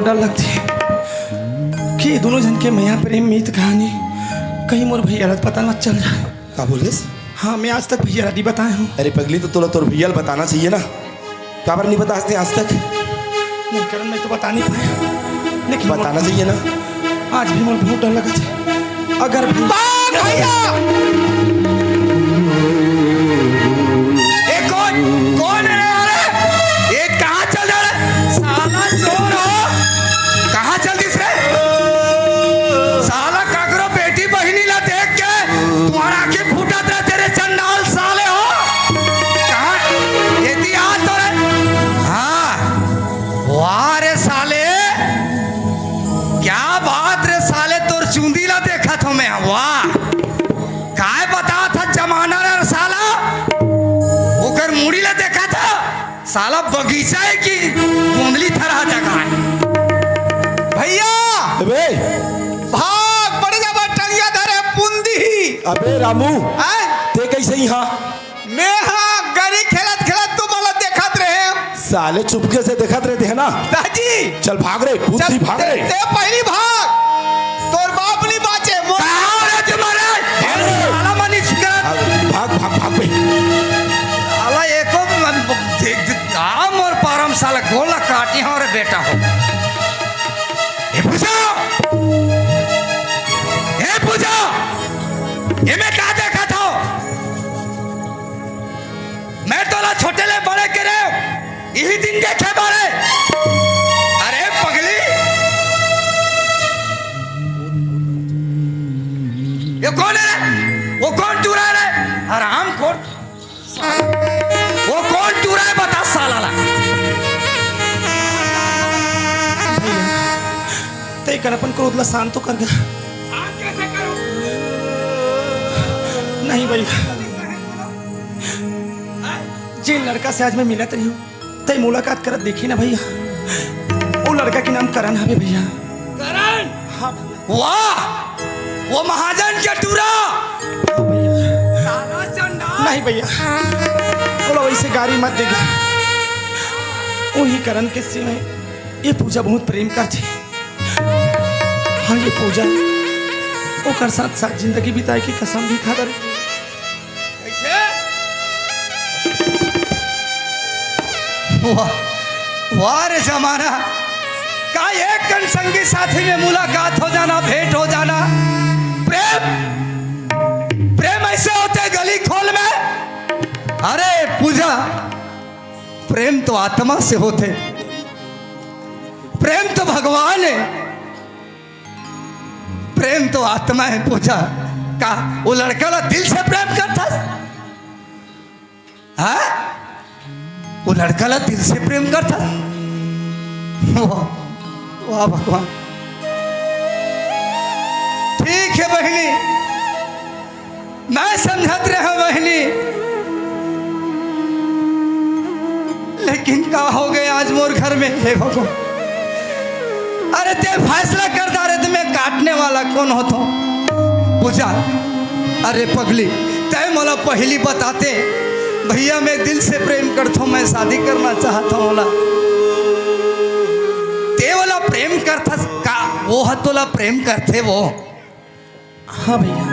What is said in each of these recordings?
डर लगती है कि दोनों जन के मैया प्रेम मीत कहानी कहीं मोर भैया पता न चल जाए। क्या बोले? हाँ, मैं आज तक भैया नहीं बताया हूँ। अरे पगली, तो तोला तोर भैया बताना चाहिए ना, क्या बार नहीं बताते आज तक? नहीं करण, मैं तो बता नहीं पाया, लेकिन बताना चाहिए ना। आज भी मोर बहुत डर लगा था। अगर भैया कौन है? अरे ये कहाँ चल जा रहा है? साला चोर हो, कहाँ चल दिस रे? साला काकरो बेटी बहिनी ला देख के तुम्हारा आंखें फूटा था तेरे चंडाल साले हो। कहाँ ये दिया तो रे? हाँ, वाह रे साले, क्या बात रे साले, तोर चूंदी ला देखा था मैं। वाह, काय बता था जमाना रे साला, ओकर मुड़ी ला देखा था साला, बगीचा है कि कुंडली थरा जगह है। भैया अबे भाग पड़ जा, टंगिया धरे पुंदी। अबे रामू, हैं? ते कैसे यहाँ? मैं हाँ गरी खेलत खेलत तुम मला देखत रहे साले चुपके से देखत रहते है ना। दादी चल भाग रे, पूछती भाग रे। ते पहली भाग, तोर बाप नहीं बाचे। भाग भाग भाग बे। साला एको आम और पारम साला गोला काटी हो रे बेटा हो। ए पूजा, ए पूजा, ये मैं क्या देखा था? मैं तोला छोटे ले बड़े करे यही दिन देखे बारे। अरे पगली, ये कौन है रे? वो कौन टूरा है रे? आराम खोर, वो कौन टूरा है बता साला ला। तय कर अपन क्रोध ला शांत तो कर गया। कैसे करूं? नहीं भैया, जिन लड़का से आज मैं मिलत रही हूँ तय मुलाकात करत देखी ना भैया, वो लड़का के नाम करण है भैया। करण? हाँ वाह, वो महाजन के टूरा। भैया। साला चंडाल। नहीं भैया, बोला वैसे गाड़ी मत देगा। वही करण के से मैं ये पूजा बहुत प्रेम करती। हाँ, ये पूजा ओकर साथ साथ जिंदगी बिताए की कसम भी खा कर। कैसे? वाह, वाह रे जमाना, का एक कण संगी साथी में मुलाकात हो जाना, भेंट हो जाना। प्रेम, प्रेम ऐसे होते गली खोल में। अरे पूजा, प्रेम तो आत्मा से होते, प्रेम तो भगवान है, प्रेम तो आत्मा है। पूजा का वो लड़का ला दिल से प्रेम करता है? वो लड़का ला दिल से प्रेम करता। वाह वाह भगवान। ठीक है बहनी, मैं समझत रहा बहनी, लेकिन का हो गया आज मोर घर में। हे भगवान, अरे ते फैसला कर दा रे, तुम्हें काटने वाला कौन हो तो? पूजा, अरे पगली, तय मला पहली बताते भैया, मैं दिल से प्रेम करता हूँ, मैं शादी करना चाहता हूँ। ते वाला प्रेम करता का वो हतोला प्रेम करते वो? हाँ भैया,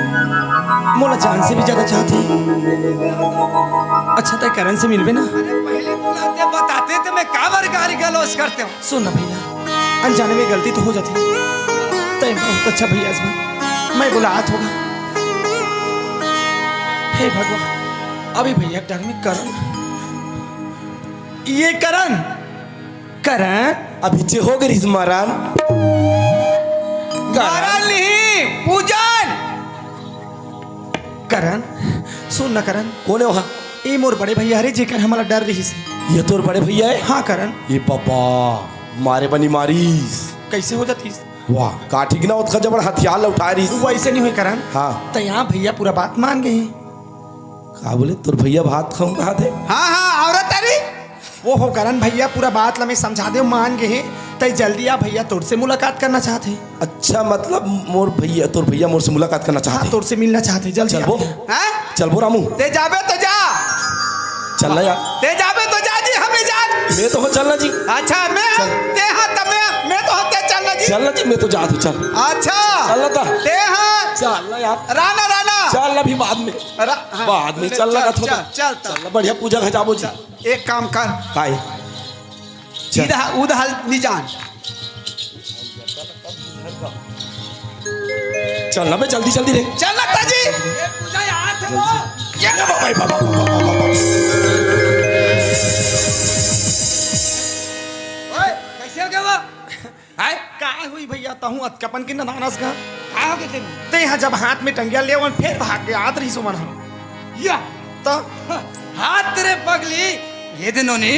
मोला जान से भी ज्यादा चाहते। अच्छा तय करण से मिलवे ना। अरे पहले बुलाते बताते तो मैं काबर गाली गलौज करते हूँ। सुन ना भैया, अनजाने में गलती तो हो जाती। तय बहुत अच्छा भैया, इसमें मैं बुलात होगा। हे भगवान, अभी भैया डर में करण, ये करण, करण अभी चे हो गई महारान। करण नहीं, पूजन। करण सुन ना करण, कौन है वहाँ? ये मोर बड़े भैया रे, जेकर हमारा डर रही से। ये तोर बड़े भैया है? हाँ करण। ये पापा मारे बनी मारीस। कैसे हो जाती? वाह, का ठीक ना उसका जबर हथियार ला उठा रही। वो ऐसे नहीं हुई करण। हाँ, तो यहाँ भैया पूरा बात मान गए। का बोले तोर भैया भात खाऊं कहा थे? हाँ हाँ, औरत अरे वो हो करण भैया पूरा बात ला मैं समझा दे, मान गए। तय जल्दी आ भैया, तोर से मुलाकात करना चाहते। अच्छा, मतलब मोर भैया, तोर भैया मोर से मुलाकात करना चाहते। हाँ, तोर से मिलना चाहते। जल्दी चल वो, हैं? चल वो रामू, ते जाबे तो जा, चल ना यार। ते जाबे तो जा जी, हमें जा। मैं तो हो चलना जी। अच्छा मैं चल। ते हाँ तब मैं तो होते चलना जी। चलना जी, मैं तो जा तू चल। अच्छा चलना था। ते हाँ चलना यार। राना राना चल अभी बाद में। हाँ, बाद में चलना का थोड़ा। चल चल बढ़िया पूजा खजाबो जी। एक काम कर काय चल। इधर उधर निजान चलना बे जल्दी जल्दी रे। चल लगता जी पूजा यहाँ थे वो बाबा बाबा ओए कैसे हो गया वो हाय का हुई भैया तहूँ अतकपन की नदानस का कहाँ हो गए थे ते यहाँ जब हाथ में टंगिया ले फिर भाग गया आत रही सुमन हम या तो हाथ तेरे पगली ये दिनों ने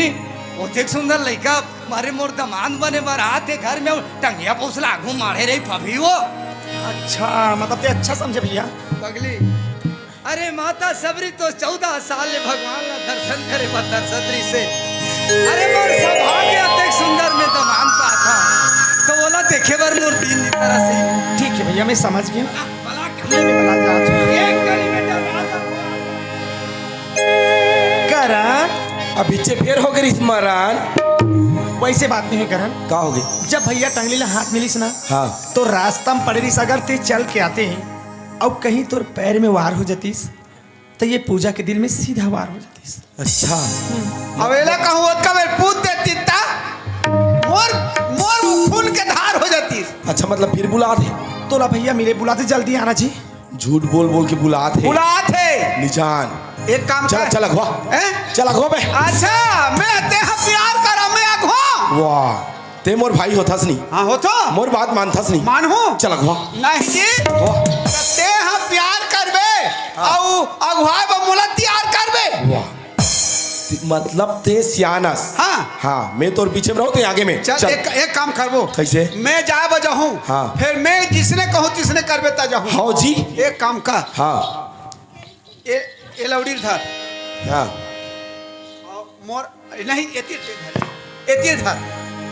वो देख सुंदर लड़का मारे मोर दमान बने बार हाथ है घर में टंगिया पोसला आगू मारे रही पभी वो अच्छा मतलब ते अच्छा समझे भैया। पगली अरे माता सबरी तो 14 साल ले भगवान का दर्शन करे दर्शत्री से अरे मोर सौभाग्य अत्यंत सुंदर में दमान पा था तो बोला देखे बार मोर दीन की तरह से ठीक है भैया मैं समझ गया। भला ये मैं बता जा चुका। एक गली में दरवाजा करण अब पीछे फिर हो गई स्मरण। वैसे बात नहीं है करण। का हो गई? जब भैया टंगली ले हाथ मिलीस ना हाँ तो रास्ता में पड़े रही अगर ते चल के आते हैं अब कहीं तोर पैर में वार हो जातीस तो ये पूजा के दिल में सीधा वार हो जातीस। अच्छा अवेला कहूँ का मैं पूछ देती ता मोर मोर खून के धार हो जाती अच्छा मतलब फिर बुला दे। तोला भैया मेरे बुलाते जल्दी आना जी। झूठ बोल बोल के बुला थे बुला थे निजान। एक काम चल कर चल अगवा हैं? चल अगवा बे। अच्छा मैं ते हम प्यार करा मैं अगवा वाह ते मोर भाई होथस नहीं। हाँ हो तो मोर बात मानथस नहीं। मानहू चल अगवा नहीं जी वाह ते हम प्यार करबे औ अगवा बमुला तैयार करबे वाह मतलब ते सियानस। हाँ हाँ मैं तोर पीछे में रहूं ते आगे में चल एक काम करबो कैसे? मैं जाए बजाहूँ हाँ। फिर मैं जिसने कहूँ तिसने करबे ता जाहूँ। हाँ जी एक काम कर हाँ ये लौड़ी धर हाँ और मोर नहीं एती धर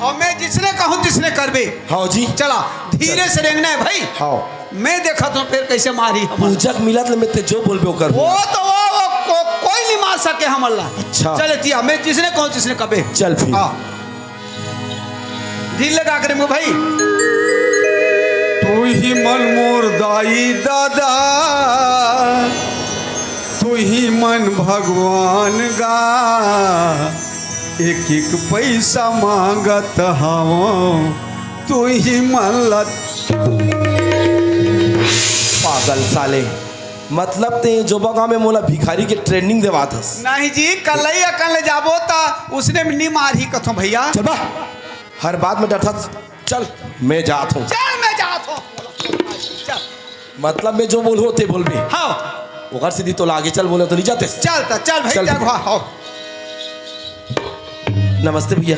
और मैं जिसने कहूँ तिसने करबे। हाँ जी चला धीरे से रेंगना है भाई। हाँ मैं देखा तो फिर कैसे मारी पूजक मिलत ले मैं ते जो बोलबे वो कर वो तो कोई नहीं मार सके हम अल्लाह। अच्छा। चले तिया मैं जिसने कहूँ तिसने कबे। चल फिर हाँ दिल लगा कर मुँह भाई तू ही मन मोर दाई दादा तू ही मन भगवान गा एक एक पैसा मांगत हूँ तू ही मन लत पागल साले मतलब ते जो बगा में मोला भिखारी के ट्रेनिंग देवात हस। नहीं जी कल ही अकल जाबो ता उसने नहीं मारी कथो भैया। चल बा हर बात में डरथस। चल मैं जात हूँ। चल मैं जात हूँ चल मतलब मैं जो बोलूँ ते बोलबे। हाँ वो घर सीधी तो आगे चल बोले तो नहीं जाते। चल ता चल भाई चल जगह हो नमस्ते भैया।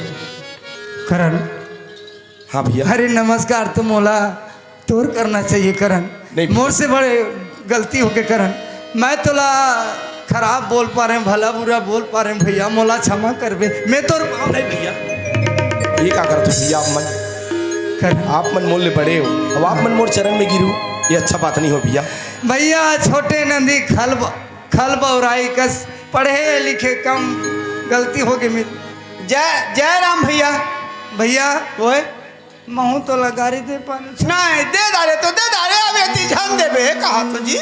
करण हाँ भैया अरे नमस्कार तो मोला तोर करना चाहिए करण। नहीं। मोर से बड़े गलती हो के करण मैं तोला खराब बोल पा रहे भला बुरा बोल पा रहे भैया मोला क्षमा करबे। मैं तोर नहीं भैया ये क्या करते हो भैया? करण आप मन मोल ले बड़े हो अब आप मन मोर चरण में गिरू ये अच्छा बात नहीं हो भैया। भैया छोटे नंदी खल बौराई कस पढ़े लिखे कम गलती हो गई मेरी। जय जय राम भैया। भैया ओए महू तो लगारी दे पानी नहीं दे दारे तो दे दारे अब ये ध्यान देबे कहा तो जी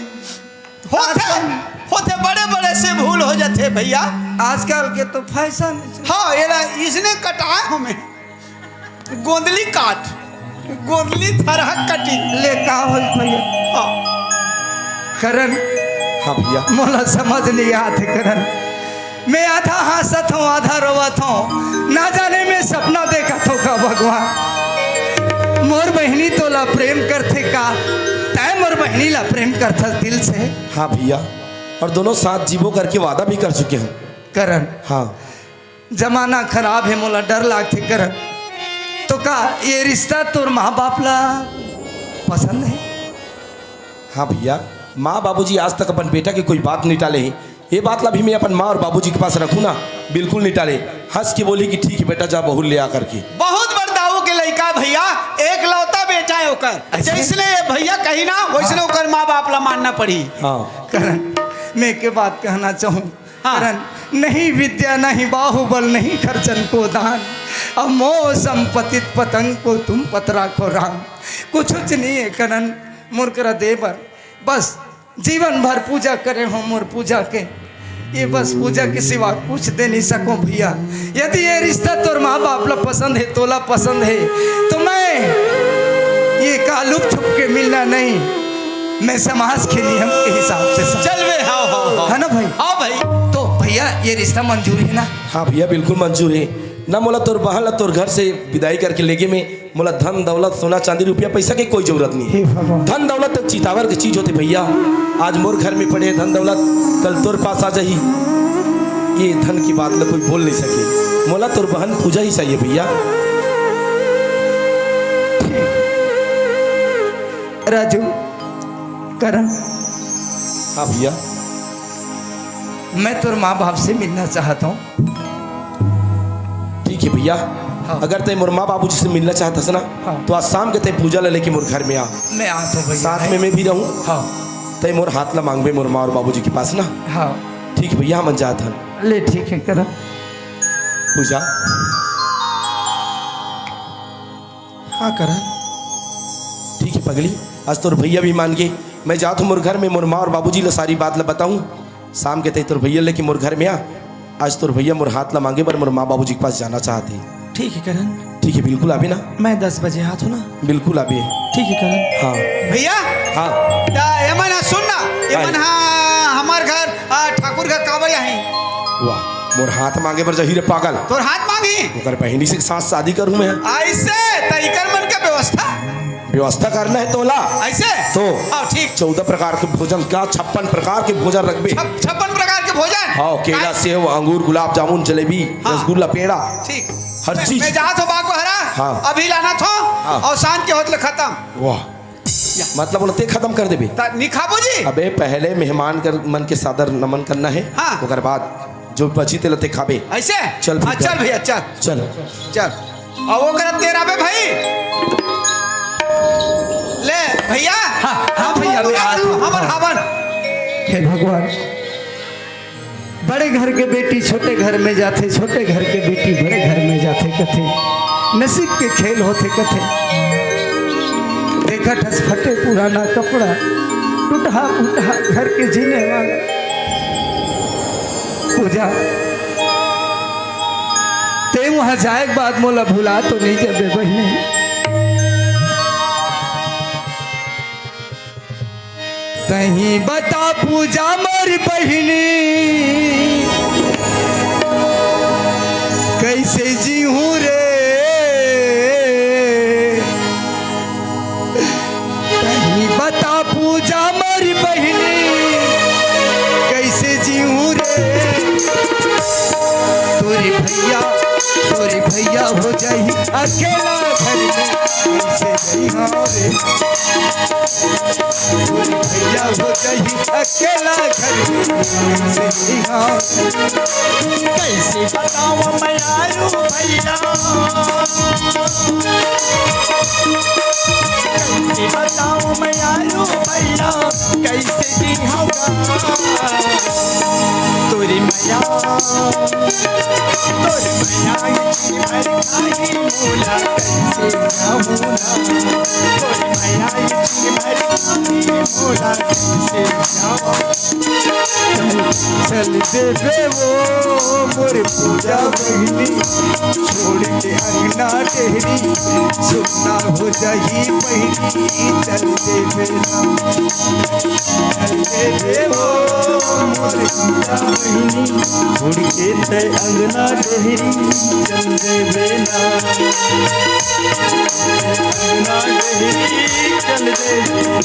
होते बड़े बड़े से भूल हो जाते भैया। आजकल के तो फैशन हाँ ये इसने कटाए हमें गोंदली काट गोंदली तरह कटी ले का हो भैया। हाँ करण हाँ भैया मोला समझ नहीं आते करण मैं आधा हंसत हूँ आधा रोवत हूँ ना जाने मैं सपना देखा तो का भगवान मोर बहनी तोला प्रेम करते का तय मोर बहनी ला प्रेम करता दिल से। हाँ भैया और दोनों साथ जीवो करके वादा भी कर चुके हैं। करण हाँ जमाना खराब है मोला डर लागते करण तो का ये रिश्ता तोर माँ बाप ला पसंद है? हाँ भैया माँ बाबूजी आज तक अपन बेटा की कोई बात नहीं टाले हैं। ये बात ला भी मैं अपन माँ और बाबूजी के पास रखूँ ना बिल्कुल नहीं टाले। हंस के बोली कि ठीक है बेटा जा बहू ले आ करके। बहुत बड़दाऊ के लड़का भैया एक लौता बेटा है ओकर जैसने भैया कही ना वैसने ओकर माँ बाप ला मानना पड़ी। हाँ करण मैं के बात कहना चाहूँ हाँ। करण नहीं विद्या नहीं बाहुबल नहीं खर्चन को दान, अब मोह संपतित पतंग को तुम पतरा को राम। कुछ नहीं है करण मुर्करा देवर, बस जीवन भर पूजा करे हो मोर पूजा के, ये बस पूजा के सिवा कुछ दे नहीं सको भैया। यदि ये रिश्ता तोर माँ बाप ला पसंद है, तोला पसंद है, तो मैं ये कालुक छुप के मिलना नहीं, मैं समाज के नियम के हिसाब से चल बे, हाँ है ना भाई? हाँ भाई। तो भैया ये रिश्ता मंजूर है ना? हाँ भैया बिल्कुल मंजूर है ना। मोला तोर बहन ला तोर घर से विदाई करके लेगे में मोला धन दौलत सोना चांदी रुपया पैसा की कोई जरूरत नहीं हे है। भगवान। धन दौलत तो चितावर की चीज होती भैया। आज मोर घर में पड़े धन दौलत, कल तोर पास आ जाही, ये धन की बात ला कोई बोल नहीं सके। मोला तोर बहन पूजा ही चाहिए भैया। राजू करण, हाँ भैया। मैं तोर माँ बाप से मिलना चाहता हूँ। ठीक है भैया। हाँ। अगर तय मोर माँ बाबू जी से मिलना चाहता ना, हाँ। तो आज शाम के तय पूजा ला लेके मोर घर में आ, मैं आता हूँ भैया। साथ में मैं भी रहूँ। हाँ तय मोर हाथ ला मांगबे मोर माँ और बाबूजी के पास ना। हाँ ठीक है भैया, हम जात हन ले ठीक है करण। पूजा। हाँ करण, ठीक है पगली, आज तोर भैया भी मान गए। मैं जात हूँ मोर घर में, मोर माँ और बाबूजी ला सारी बात ला बताऊँ। शाम के तय तोर भैया लेके मोर घर में आ। आज तोर भैया मोर हाथ ला मांगे पर मोर माँ बाबूजी के पास जाना चाहते। ठीक है करण, ठीक है बिल्कुल आबे ना, मैं 10 बजे हाथ हूँ ना। बिल्कुल आबे। ठीक है करण। हाँ भैया हाँ यमन सुन ना, यमन हाँ हमार घर ठाकुर घर काबा है। वाह, मोर हाथ मांगे पर जही रे पागल। तोर हाथ मांगी ओकर बहनी से साथ शादी करूँ मैं। ऐसे तरीकर मन का व्यवस्था व्यवस्था करना है तोला ऐसे तो हाँ ठीक। 14 प्रकार के भोजन का 56 प्रकार के भोजन रखबे। 56 प्रकार के भोजन। हाँ, केला सेव अंगूर गुलाब जामुन जलेबी हाँ। रसगुल्ला पेड़ा ठीक, हर चीज। मैं जहाँ तो बाग बहरा हाँ। अभी लाना थो हाँ। और शाम के होतले खत्म। वाह, मतलब बोलते खत्म कर देबे। निखाबो जी। अबे पहले मेहमान कर मन के सादर नमन करना है। हाँ। ओकर बाद जो बची ते लते खाबे। ऐसे चल हाँ, फिर चल भैया चल चल। चल। और वो करत तेरा बे भाई ले भैया। हाँ भैया, मैं आता हूँ। हमन हमन हे भगवान, बड़े घर के बेटी छोटे घर में जाते, छोटे घर के बेटी बड़े घर में जाते कथे, नसीब के खेल होते कथे। देखा ठस फटे पुराना कपड़ा, टूटा फूटा घर के जीने वाला। पूजा ते वहाँ जाए के बाद मोला भुला तो नहीं जबे बहने। कहीं बता पूजा मोर बहिनी, कैसे जीऊं रे। कहीं बता पूजा मोर बहिनी, कैसे जीऊं रे। तोरी भैया हो जाई अकेला घर में, कैसे जीऊं रे। तोरी भैया हो जाई अकेला घर में, कैसे जीऊं। कैसे बताओ मैं आलू भैया, कैसे बताओ मैं आलू भैया, कैसे जी होगा तोरी मैया, तोरी मैया इतनी भर खाई मोला, कैसे जाऊँ ना। तोरी मैया इतनी भर खाई मोला, कैसे जाऊँ। चल देवे वो मोर पूजा बहिनी, छोड़ के अंगना डेहरी, सुना हो जाही बहिनी। चल देवे वो मोर पूजा बहिनी, छोड़ के ते अंगना डेहरी, चल देवे ना। अंगना डेहरी चल देवे ना।